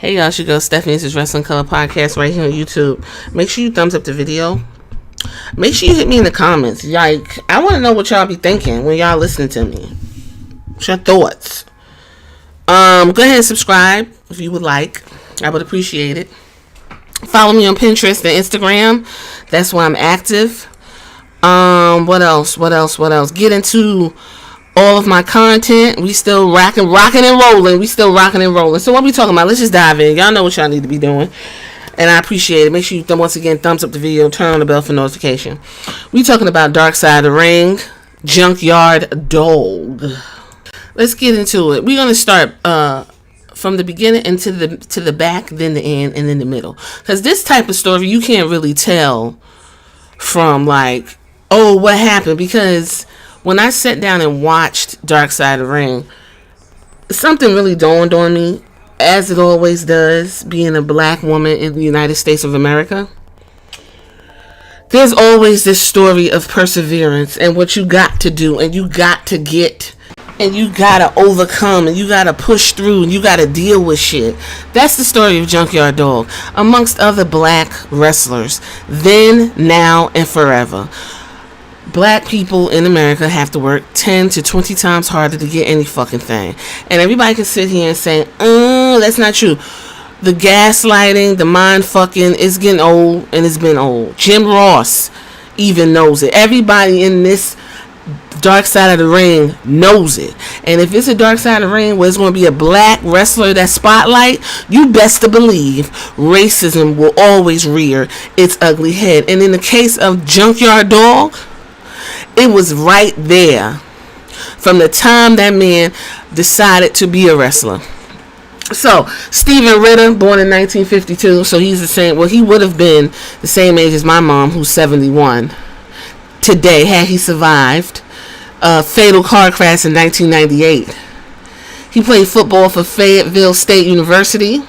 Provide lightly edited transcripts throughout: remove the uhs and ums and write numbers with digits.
Hey y'all, it's your girl Stephanie. This is Wrestling Color Podcast right here on YouTube. Make sure you thumbs up the video. Make sure you hit me in the comments. Like, I want to know what y'all be thinking when y'all listening to me. What's your thoughts? Go ahead and subscribe if you would like. I would appreciate it. Follow me on Pinterest and Instagram. That's where I'm active. What else? Get into all of my content. We still rocking and rolling. So what we talking about? Let's just dive in. Y'all know what y'all need to be doing, and I appreciate it. Make sure you once again thumbs up the video, turn on the bell for notification. We talking about Dark Side of the Ring, Junkyard Dog. Let's get into it. We're gonna start from the beginning and to the back, then the end, and then the middle. Because this type of story you can't really tell from like, oh, what happened, because when I sat down and watched Dark Side of the Ring, something really dawned on me, as it always does, being a black woman in the United States of America. There's always this story of perseverance and what you got to do, and you got to get, and you got to overcome, and you got to push through, and you got to deal with shit. That's the story of Junkyard Dog, amongst other black wrestlers, then, now, and forever. Black people in America have to work 10 to 20 times harder to get any fucking thing. And everybody can sit here and say, that's not true. The gaslighting, the mind fucking is getting old, and it's been old. Jim Ross even knows it. Everybody in this Dark Side of the Ring knows it. And if it's a Dark Side of the Ring where it's going to be a black wrestler that spotlight, you best to believe racism will always rear its ugly head. And in the case of Junkyard Dog, it was right there from the time that man decided to be a wrestler. So, Steven Ritter, born in 1952, so he's the same, well, he would have been the same age as my mom, who's 71 today, had he survived a fatal car crash in 1998. He played football for Fayetteville State University,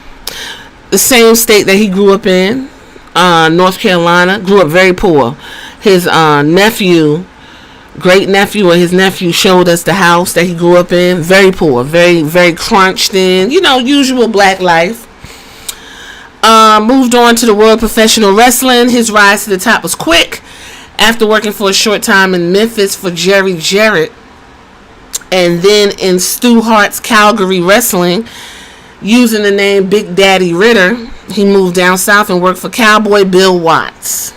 the same state that he grew up in, North Carolina. Grew up very poor. His great nephew or his nephew showed us the house that he grew up in. Very poor, very, very crunched in, usual black life. Moved on to the world of professional wrestling. His rise to the top was quick after working for a short time in Memphis for Jerry Jarrett, and then in Stu Hart's Calgary Wrestling, using the name Big Daddy Ritter. He moved down south and worked for Cowboy Bill Watts.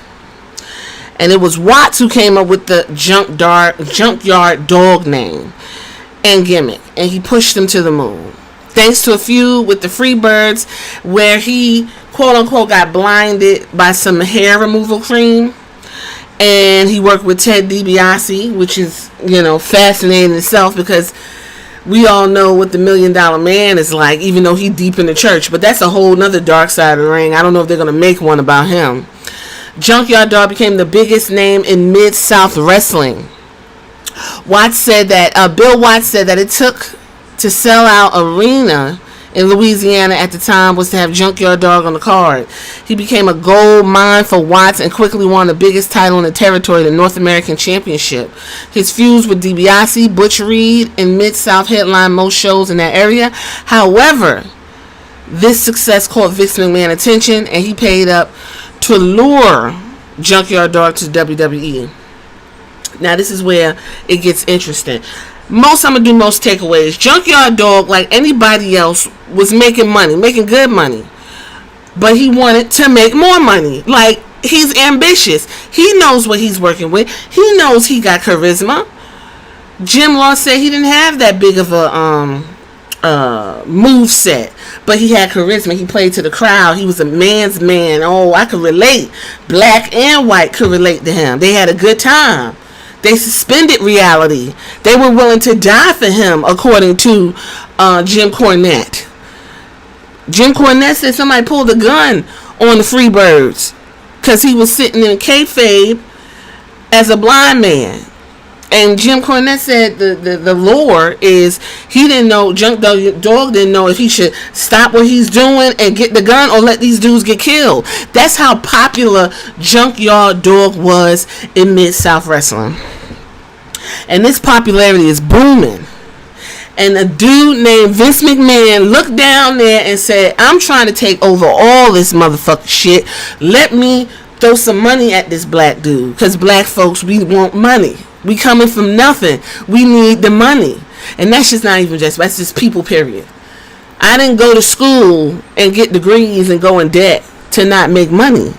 And it was Watts who came up with the Junkyard Dog name and gimmick. And he pushed him to the moon. Thanks to a feud with the Freebirds, where he, quote unquote, got blinded by some hair removal cream. And he worked with Ted DiBiase, which is, fascinating in itself, because we all know what the $1 Million Man is like, even though he deep in the church. But that's a whole nother Dark Side of the Ring. I don't know if they're going to make one about him. Junkyard Dog became the biggest name in Mid-South wrestling. Bill Watts said that it took to sell out arena in Louisiana at the time was to have Junkyard Dog on the card. He became a gold mine for Watts and quickly won the biggest title in the territory, the North American Championship. His feuds with DiBiase, Butch Reed, and Mid-South headlined most shows in that area. However, this success caught Vince McMahon attention, and he paid up to lure Junkyard Dog to WWE. Now this is where it gets interesting. I'm gonna do most takeaways. Junkyard Dog, like anybody else, was making good money, but he wanted to make more money. Like, he's ambitious. He knows what he's working with. He knows he got charisma. Jim Ross said he didn't have that big of a move set, but he had charisma. He played to the crowd. He was a man's man. Oh, I could relate. Black and white could relate to him. They had a good time. They suspended reality. They were willing to die for him, according to Jim Cornette. Jim Cornette said somebody pulled a gun on the Freebirds because he was sitting in kayfabe as a blind man. And Jim Cornette said the lore is he didn't know, Junkyard Dog didn't know if he should stop what he's doing and get the gun or let these dudes get killed. That's how popular Junkyard Dog was in Mid-South Wrestling. And this popularity is booming And a dude named Vince McMahon looked down there and said, I'm trying to take over all this motherfucking shit. Let me throw some money at this black dude. Because black folks, we want money. We coming from nothing. We need the money. And that's just not even that's just people, period. I didn't go to school and get degrees and go in debt to not make money.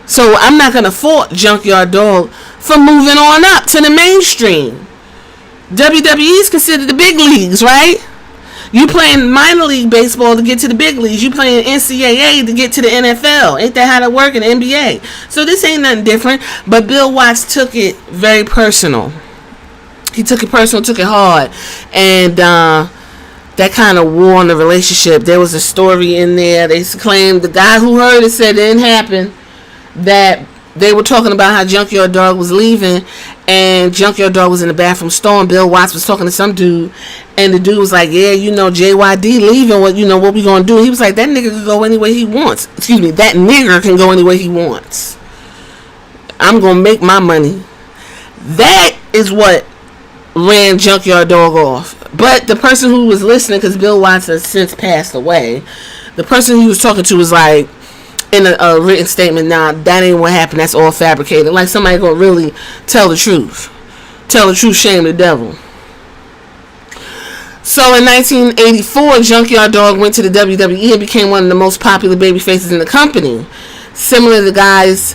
So I'm not going to fault Junkyard Dog for moving on up to the mainstream. WWE is considered the big leagues, right? You playing minor league baseball to get to the big leagues. You playing NCAA to get to the NFL. Ain't that how that work in the NBA? So this ain't nothing different. But Bill Watts took it very personal. He took it personal, took it hard. And that kind of wore on the relationship. There was a story in there. They claimed the guy who heard it said it didn't happen. That they were talking about how Junkyard Dog was leaving, and Junkyard Dog was in the bathroom stall, and Bill Watts was talking to some dude, and the dude was like, yeah, you know, JYD leaving, what we gonna do? He was like, that nigga can go any way he wants. Excuse me, that nigger can go any way he wants. I'm gonna make my money. That is what ran Junkyard Dog off. But the person who was listening, because Bill Watts has since passed away, the person he was talking to was like, in a written statement, nah, that ain't what happened. That's all fabricated. Like somebody gonna really tell the truth. Tell the truth, shame the devil. So in 1984, Junkyard Dog went to the WWE and became one of the most popular baby faces in the company. Similar to the guys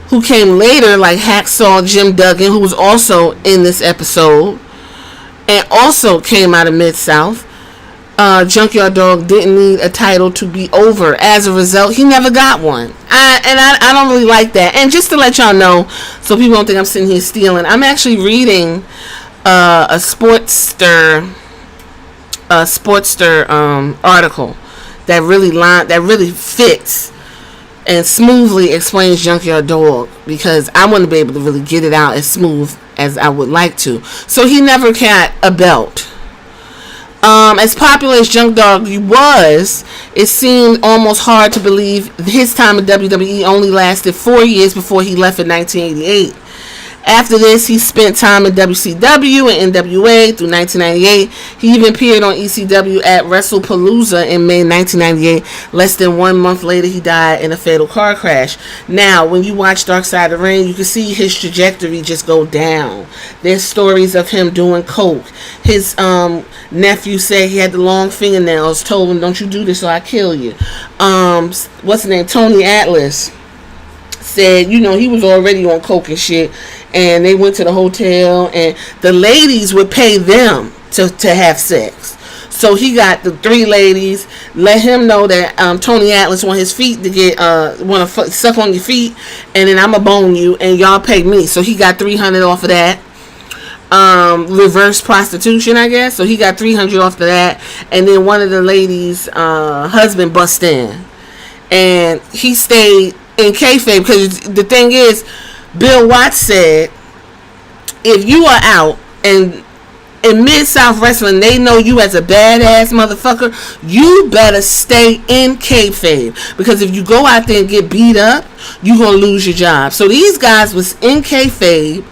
who came later, like Hacksaw Jim Duggan, who was also in this episode, and also came out of Mid-South. Junkyard Dog didn't need a title to be over. As a result, he never got one. I don't really like that. And just to let y'all know, so people don't think I'm sitting here stealing, I'm actually reading a Sportster article that really fits and smoothly explains Junkyard Dog, because I want to be able to really get it out as smooth as I would like to. So he never got a belt. As popular as Junk Dog was, it seemed almost hard to believe his time in WWE only lasted 4 years before he left in 1988. After this, he spent time in WCW and NWA through 1998. He even appeared on ECW at WrestlePalooza in May 1998. Less than 1 month later, he died in a fatal car crash. Now, when you watch Dark Side of the Ring, you can see his trajectory just go down. There's stories of him doing coke. His nephew said he had the long fingernails, told him, don't you do this or I kill you. What's his name? Tony Atlas said, he was already on coke and shit, and they went to the hotel, and the ladies would pay them to have sex. So he got the 3 ladies, let him know that Tony Atlas want his feet to get, want to suck on your feet, and then I'ma bone you, and y'all pay me. So he got $300 off of that. Reverse prostitution, I guess. So he got $300 off of that, and then one of the ladies' husband bust in, and he stayed in kayfabe, because the thing is, Bill Watts said, if you are out and in Mid-South Wrestling, they know you as a badass motherfucker, you better stay in kayfabe, because if you go out there and get beat up, you gonna lose your job. So these guys was in kayfabe,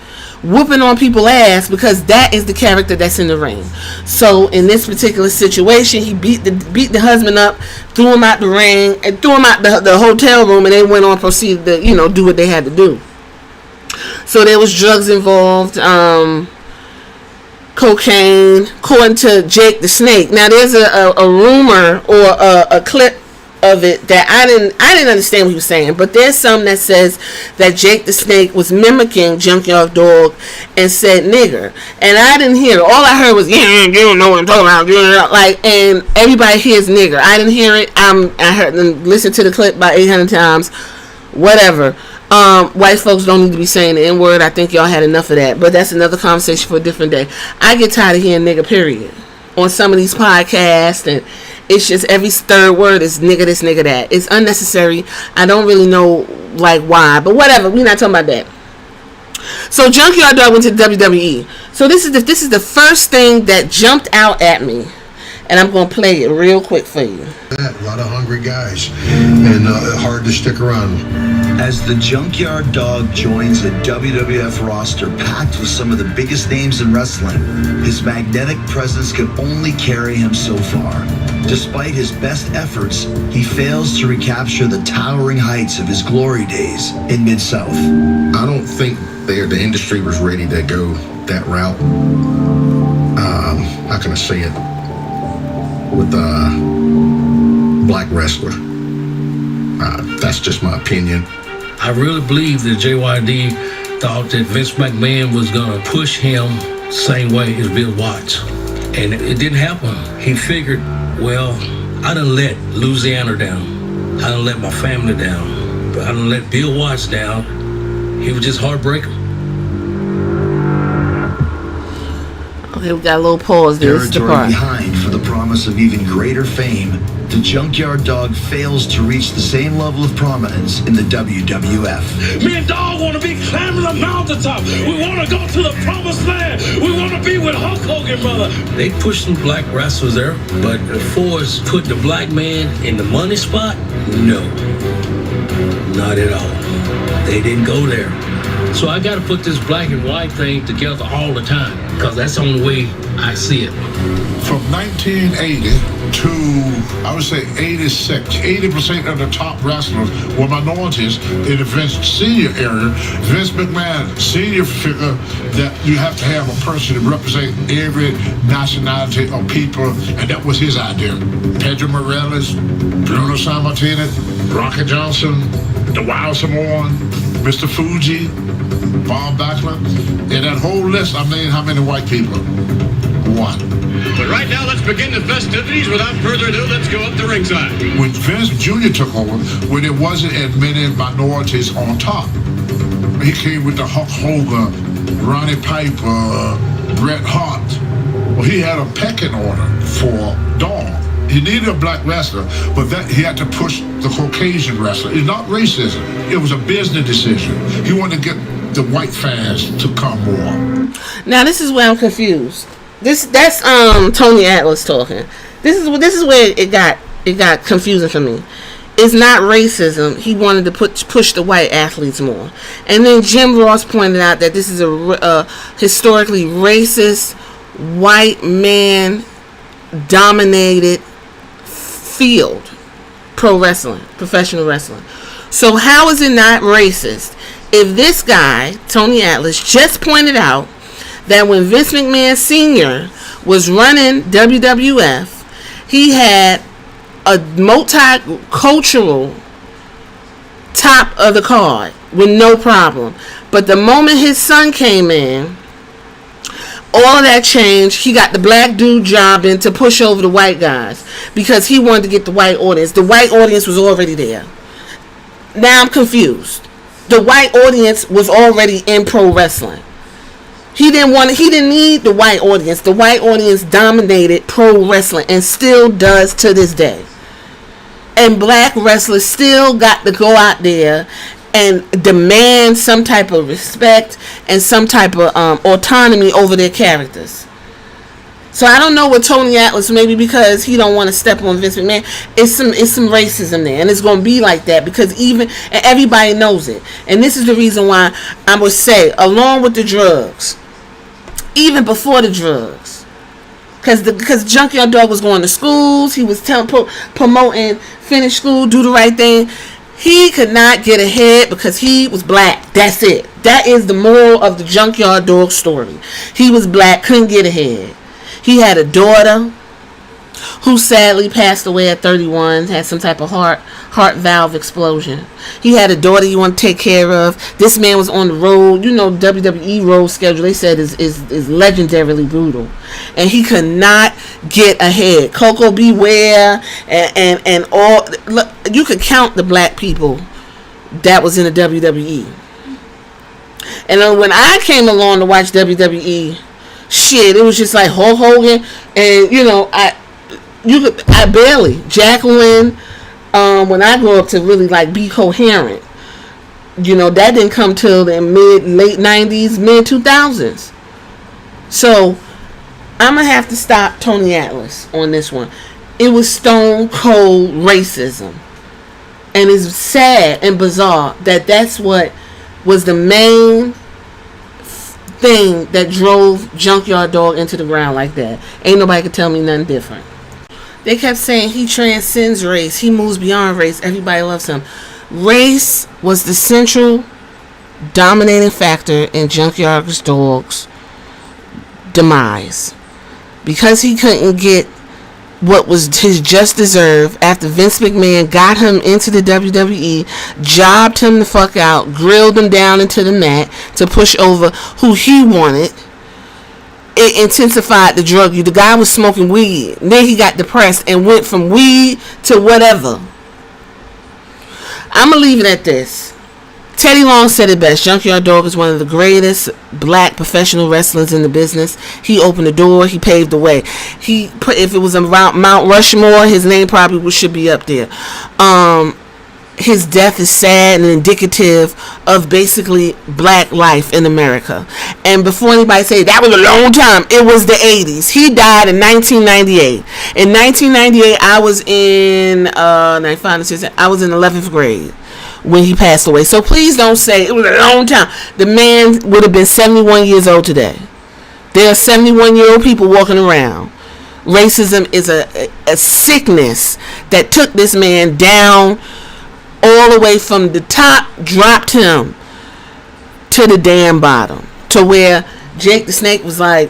whooping on people's ass, because that is the character that's in the ring. So in this particular situation, he beat the husband up, threw him out the ring, and threw him out the hotel room, and they went on proceeded to do what they had to do. So there was drugs involved, cocaine, according to Jake the Snake. Now there's a rumor or a clip of it that I didn't understand what he was saying, but there's some that says that Jake the Snake was mimicking Junkyard Dog and said nigger, and I didn't hear it. All I heard was, yeah, you don't know what I'm talking about, like, and everybody hears nigger. I didn't hear it. I heard and listened to the clip about 800 times, whatever. White folks don't need to be saying the N-word. I think y'all had enough of that, but that's another conversation for a different day. I get tired of hearing nigger, period, on some of these podcasts, and it's just every third word is nigga this, nigga that. It's unnecessary. I don't really know like why, but whatever. We're not talking about that. So Junkyard Dog went to the WWE. So this is the first thing that jumped out at me and I'm going to play it real quick for you. A lot of hungry guys, and hard to stick around. As the Junkyard Dog joins a WWF roster packed with some of the biggest names in wrestling, his magnetic presence can only carry him so far. Despite his best efforts, he fails to recapture the towering heights of his glory days in Mid-South. I don't think the industry was ready to go that route. How can I say it? With a black wrestler. That's just my opinion. I really believe that JYD thought that Vince McMahon was going to push him same way as Bill Watts. And it didn't happen. He figured, well, I done let Louisiana down. I done let my family down. I done let Bill Watts down. He was just heartbreaking. Okay, we got a little pause there. Territory behind for the promise of even greater fame, the Junkyard Dog fails to reach the same level of prominence in the WWF. Me and Dog want to be climbing the mountaintop. We want to go to the promised land. We want to be with Hulk Hogan, brother. They pushed some black wrestlers there, but as far as putting the black man in the money spot, no. Not at all. They didn't go there. So I got to put this black and white thing together all the time, because that's the only way I see it. From 1980 to, I would say, 86, 80% of the top wrestlers were minorities in the Vince Senior area. Vince McMahon, senior figure, that you have to have a person to represent every nationality of people, and that was his idea. Pedro Morales, Bruno Sammartino, Rocky Johnson, the Wild Samoan, Mr. Fuji, Bob Backlund, and that whole list, I mean, how many white people? One. But right now, let's begin the festivities. Without further ado, let's go up the ringside. When Vince Jr. took over, when there wasn't as many minorities on top, he came with the Hulk Hogan, Ronnie Piper, Bret Hart. Well, he had a pecking order for Dog. He needed a black wrestler, but that he had to push the Caucasian wrestler. It's not racism. It was a business decision. He wanted to get the white fans to come more. Now this is where I'm confused. That's Tony Atlas talking. This is where it got confusing for me. It's not racism. He wanted to push the white athletes more. And then Jim Ross pointed out that this is a historically racist, white man dominated field, professional wrestling. So how is it not racist if this guy, Tony Atlas, just pointed out that when Vince McMahon Sr. was running WWF, he had a multicultural top of the card with no problem. But the moment his son came in, all of that changed. He got the black dude job in to push over the white guys because he wanted to get the white audience. The white audience was already there. Now I'm confused. The white audience was already in pro wrestling. He didn't need the white audience. The white audience dominated pro wrestling and still does to this day. And black wrestlers still got to go out there and demand some type of respect and some type of autonomy over their characters. So I don't know what Tony Atlas, maybe because he don't want to step on Vince McMahon, it's some racism there, and it's going to be like that because and everybody knows it. And this is the reason why I would say, along with the drugs, even before the drugs, because Junkyard Dog was going to schools, he was promoting finish school, do the right thing. He could not get ahead because he was black. That's it. That is the moral of the Junkyard Dog story. He was black, couldn't get ahead. He had a daughter who sadly passed away at 31, had some type of heart valve explosion. He had a daughter he wanted to take care of. This man was on the road. You know, WWE road schedule, they said, is legendarily brutal. And he could not get ahead. Coco Beware and all. Look, you could count the black people that was in the WWE. And then when I came along to watch WWE, shit, it was just like Hulk Hogan, and you know, I barely Jacqueline. When I grew up to really like be coherent, you know, that didn't come till the late 90s, mid 2000s. So I'm gonna have to stop Tony Atlas on this one. It was stone cold racism, and it's sad and bizarre that that's what was the main thing that drove Junkyard Dog into the ground like that. Ain't nobody could tell me nothing different. They kept saying he transcends race, he moves beyond race, everybody loves him. Race was the central dominating factor in Junkyard Dog's demise, because he couldn't get what was his just deserved after Vince McMahon got him into the WWE, jobbed him the fuck out, grilled him down into the mat to push over who he wanted. It intensified the drug use. The guy was smoking weed. Then he got depressed and went from weed to whatever. I'm going to leave it at this. Teddy Long said it best. Junkyard Dog is one of the greatest black professional wrestlers in the business. He opened the door. He paved the way. If it was around Mount Rushmore, his name probably should be up there. His death is sad and indicative of basically black life in America. And before anybody say that was a long time, it was the 80s. He died in 1998. In 1998, I was in 11th grade when he passed away. So please don't say it was a long time. The man would have been 71 years old today. There are 71-year-old people walking around. Racism is a sickness that took this man down all the way from the top, dropped him to the damn bottom, to where Jake the Snake was like,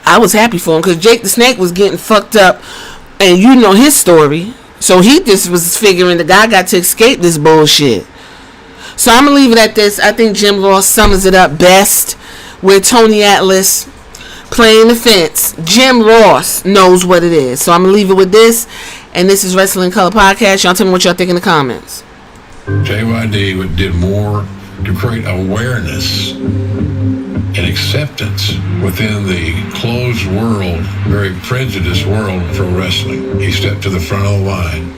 I was happy for him, because Jake the Snake was getting fucked up, and you know his story. So he just was figuring the guy got to escape this bullshit. So I'm going to leave it at this. I think Jim Ross sums it up best, where Tony Atlas playing the fence. Jim Ross knows what it is. So I'm going to leave it with this. And this is Wrestling Color Podcast. Y'all tell me what y'all think in the comments. JYD did more to create awareness and acceptance within the closed world, very prejudiced world for wrestling. He stepped to the front of the line,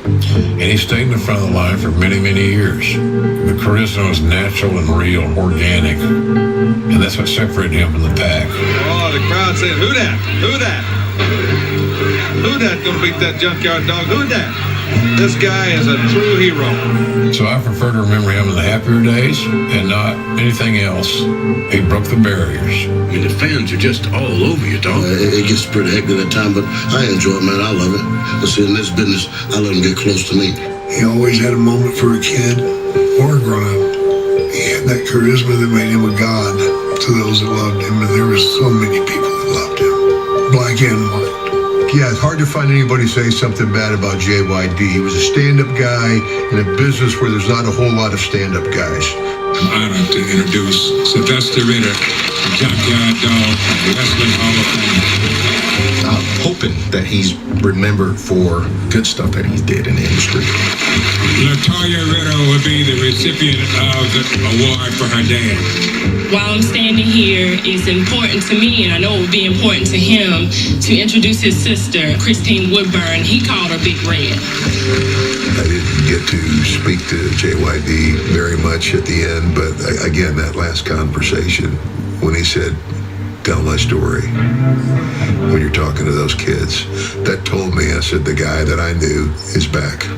and he stayed in the front of the line for many, many years. The charisma was natural and real, organic, and that's what separated him from the pack. Oh, the crowd saying, who that? Who that? Who that gonna beat that Junkyard Dog? Who that? This guy is a true hero. So I prefer to remember him in the happier days and not anything else. He broke the barriers. I mean, the fans are just all over you, dog. It gets pretty hectic at times, but I enjoy it, man. I love it. But see, in this business, I let them get close to me. He always had a moment for a kid or a grown-up. He had that charisma that made him a god to those that loved him, and there were so many people that loved him, black and white. Yeah, it's hard to find anybody saying something bad about JYD. He was a stand-up guy in a business where there's not a whole lot of stand-up guys. I'm honored to introduce Sylvester Ritter, Junkyard Dog, Wrestling Hall of Fame. I'm hoping that he's remembered for good stuff that he did in the industry. Latoya Ritter will be the recipient of the award for her dad. While I'm standing here, it's important to me, and I know it would be important to him, to introduce his sister, Christine Woodburn. He called her Big Red. I didn't get to speak to JYD very much at the end, but again, that last conversation when he said, tell my story, when you're talking to those kids, that told me, I said, the guy that I knew is back.